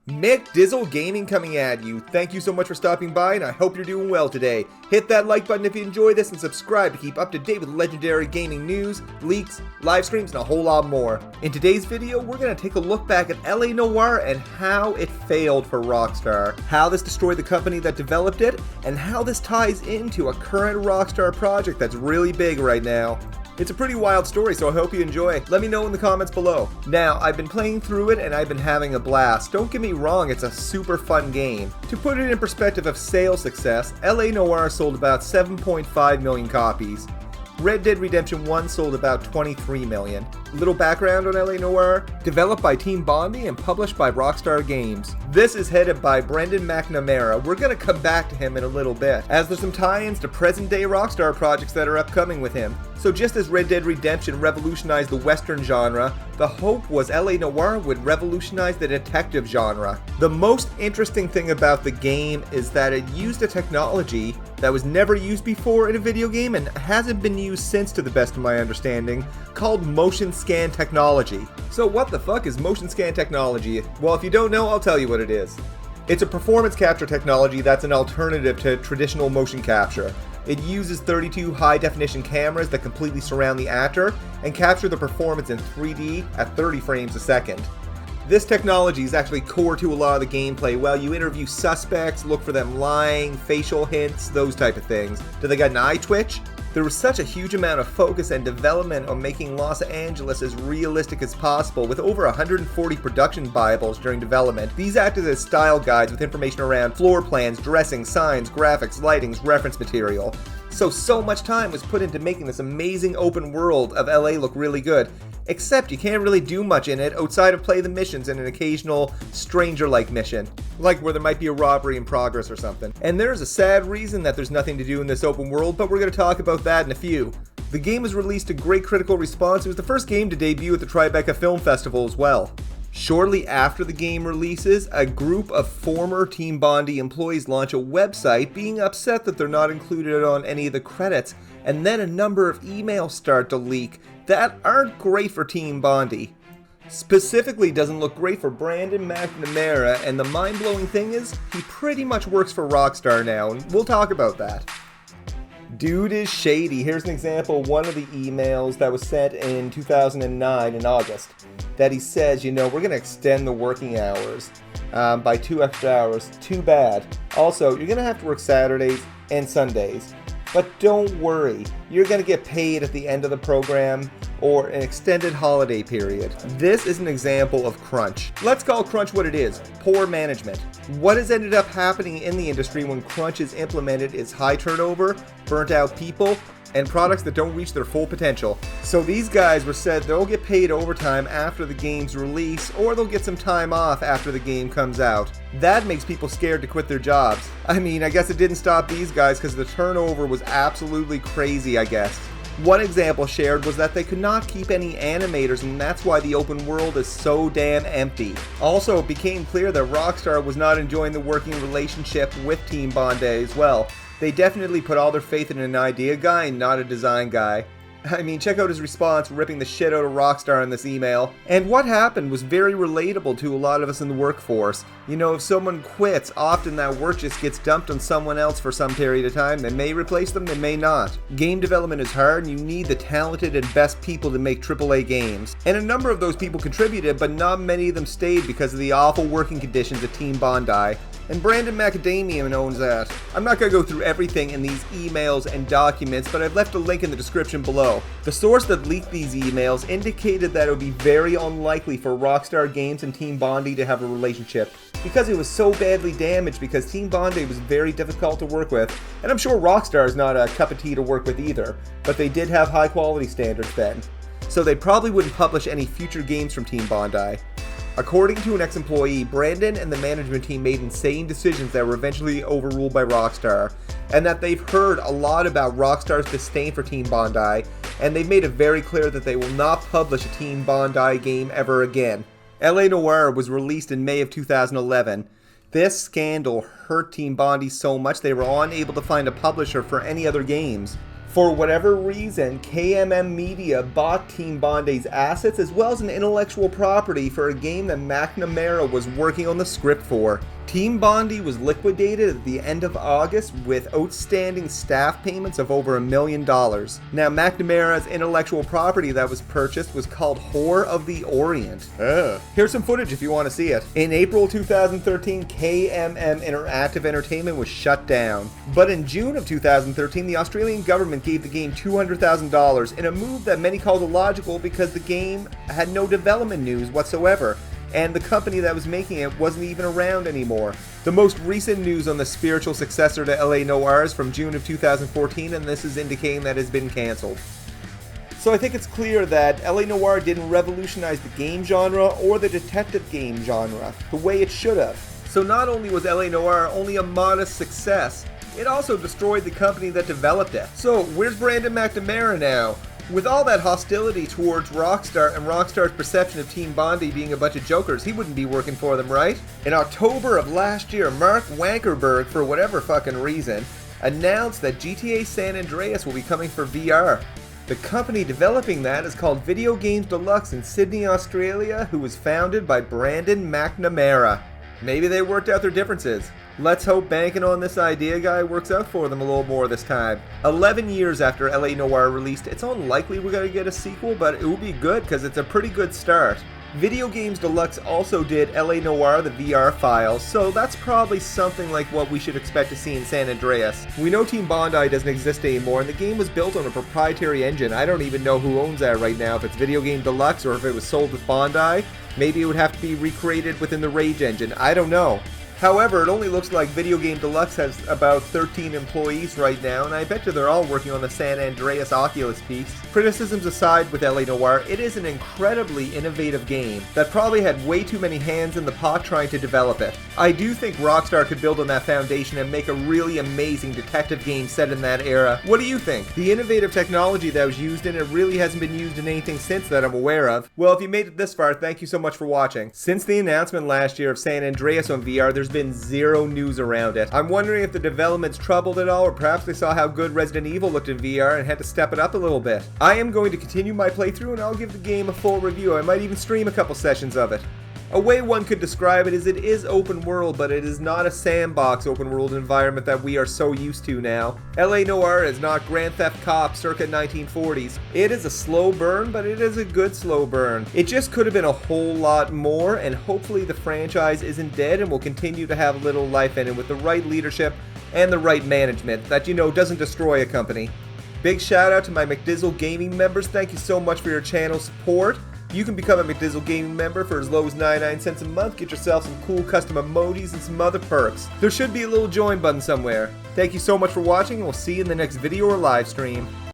Mick Dizzle Gaming coming at you. Thank you so much for stopping by, and I hope you're doing well today. Hit that like button if you enjoy this, and subscribe to keep up to date with legendary gaming news, leaks, live streams, and a whole lot more. In today's video, we're going to take a look back at LA Noire and how it failed for Rockstar, how this destroyed the company that developed it, and how this ties into a current Rockstar project that's really big right now. It's a pretty wild story, so I hope you enjoy. Let me know in the comments below. Now, I've been playing through it and I've been having a blast. Don't get me wrong, it's a super fun game. To put it in perspective of sales success, LA Noire sold about 7.5 million copies. Red Dead Redemption 1 sold about 23 million. Little background on LA Noire: developed by Team Bondi and published by Rockstar Games. This is headed by Brendan McNamara. We're going to come back to him in a little bit, as there's some tie-ins to present-day Rockstar projects that are upcoming with him. So just as Red Dead Redemption revolutionized the Western genre, the hope was LA Noire would revolutionize the detective genre. The most interesting thing about the game is that it used a technology that was never used before in a video game and hasn't been used since, to the best of my understanding, called motion scan technology. So what the fuck is motion scan technology? Well, if you don't know, I'll tell you what it is. It's a performance capture technology that's an alternative to traditional motion capture. It uses 32 high-definition cameras that completely surround the actor and capture the performance in 3D at 30 frames a second. This technology is actually core to a lot of the gameplay. While you interview suspects, look for them lying, facial hints, those type of things. Do they got an eye twitch? There was such a huge amount of focus and development on making Los Angeles as realistic as possible, with over 140 production bibles during development. These acted as style guides with information around floor plans, dressing, signs, graphics, lightings, reference material. So much time was put into making this amazing open world of LA look really good. Except you can't really do much in it outside of play the missions and an occasional stranger-like mission, like where there might be a robbery in progress or something. And there's a sad reason that there's nothing to do in this open world, but we're going to talk about that in a few. The game was released to great critical response. It was the first game to debut at the Tribeca Film Festival as well. Shortly after the game releases, a group of former Team Bondi employees launch a website, being upset that they're not included on any of the credits, and then a number of emails start to leak that aren't great for Team Bondi. Specifically, doesn't look great for Brandon McNamara, and the mind-blowing thing is, he pretty much works for Rockstar now, and we'll talk about that. Dude is shady. Here's an example of one of the emails that was sent in 2009 in August, that he says, we're going to extend the working hours by 2 extra hours. Too bad. Also, you're going to have to work Saturdays and Sundays. But don't worry, you're going to get paid at the end of the program or an extended holiday period. This is an example of crunch. Let's call crunch what it is: poor management. What has ended up happening in the industry when crunch is implemented is high turnover, burnt out people, and products that don't reach their full potential. So these guys were said they'll get paid overtime after the game's release, or they'll get some time off after the game comes out. That makes people scared to quit their jobs. I guess it didn't stop these guys because the turnover was absolutely crazy, I guess. One example shared was that they could not keep any animators, and that's why the open world is so damn empty. Also, it became clear that Rockstar was not enjoying the working relationship with Team Bondi as well. They definitely put all their faith in an idea guy and not a design guy. Check out his response ripping the shit out of Rockstar in this email. And what happened was very relatable to a lot of us in the workforce. If someone quits, often that work just gets dumped on someone else for some period of time. They may replace them, they may not. Game development is hard, and you need the talented and best people to make AAA games. And a number of those people contributed, but not many of them stayed because of the awful working conditions at Team Bondi. And Brandon McNamara owns that. I'm not going to go through everything in these emails and documents, but I've left a link in the description below. The source that leaked these emails indicated that it would be very unlikely for Rockstar Games and Team Bondi to have a relationship, because it was so badly damaged, because Team Bondi was very difficult to work with, and I'm sure Rockstar is not a cup of tea to work with either, but they did have high quality standards then. So they probably wouldn't publish any future games from Team Bondi. According to an ex-employee, Brandon and the management team made insane decisions that were eventually overruled by Rockstar, and that they've heard a lot about Rockstar's disdain for Team Bondi, and they've made it very clear that they will not publish a Team Bondi game ever again. LA Noire was released in May of 2011. This scandal hurt Team Bondi so much they were unable to find a publisher for any other games. For whatever reason, KMM Media bought Team Bondi's assets as well as an intellectual property for a game that McNamara was working on the script for. Team Bondi was liquidated at the end of August with outstanding staff payments of over $1 million. Now, McNamara's intellectual property that was purchased was called Whore of the Orient. Here's some footage if you want to see it. In April 2013, KMM Interactive Entertainment was shut down. But in June of 2013, the Australian government gave the game $200,000 in a move that many called illogical because the game had no development news whatsoever, and the company that was making it wasn't even around anymore. The most recent news on the spiritual successor to LA Noire is from June of 2014, and this is indicating that it's been cancelled. So I think it's clear that LA Noire didn't revolutionize the game genre or the detective game genre the way it should have. So not only was LA Noire only a modest success, it also destroyed the company that developed it. So where's Brandon McNamara now? With all that hostility towards Rockstar and Rockstar's perception of Team Bondi being a bunch of jokers, he wouldn't be working for them, right? In October of last year, Mark Wankerberg, for whatever fucking reason, announced that GTA San Andreas will be coming for VR. The company developing that is called Video Games Deluxe in Sydney, Australia, who was founded by Brandon McNamara. Maybe they worked out their differences. Let's hope banking on this idea guy works out for them a little more this time. 11 years after LA Noire released, it's unlikely we're going to get a sequel, but it will be good because it's a pretty good start. Video Games Deluxe also did LA Noire the VR files, so that's probably something like what we should expect to see in San Andreas. We know Team Bondi doesn't exist anymore, and the game was built on a proprietary engine. I don't even know who owns that right now, if it's Video Game Deluxe or if it was sold with Bondi. Maybe it would have to be recreated within the Rage engine, I don't know. However, it only looks like Video Game Deluxe has about 13 employees right now, and I bet you they're all working on the San Andreas Oculus piece. Criticisms aside with LA Noire, it is an incredibly innovative game that probably had way too many hands in the pot trying to develop it. I do think Rockstar could build on that foundation and make a really amazing detective game set in that era. What do you think? The innovative technology that was used in it really hasn't been used in anything since that I'm aware of. Well, if you made it this far, thank you so much for watching. Since the announcement last year of San Andreas on VR, there's been zero news around it. I'm wondering if the development's troubled at all, or perhaps they saw how good Resident Evil looked in VR and had to step it up a little bit. I am going to continue my playthrough and I'll give the game a full review. I might even stream a couple sessions of it. A way one could describe it is open world, but it is not a sandbox open world environment that we are so used to now. LA Noire is not Grand Theft Cop circa 1940s. It is a slow burn, but it is a good slow burn. It just could have been a whole lot more, and hopefully the franchise isn't dead and will continue to have a little life in it with the right leadership and the right management that, you know, doesn't destroy a company. Big shout out to my McDizzle Gaming members. Thank you so much for your channel support. You can become a McDizzle Gaming member for as low as 99 cents a month. Get yourself some cool custom emojis and some other perks. There should be a little join button somewhere. Thank you so much for watching, and we'll see you in the next video or live stream.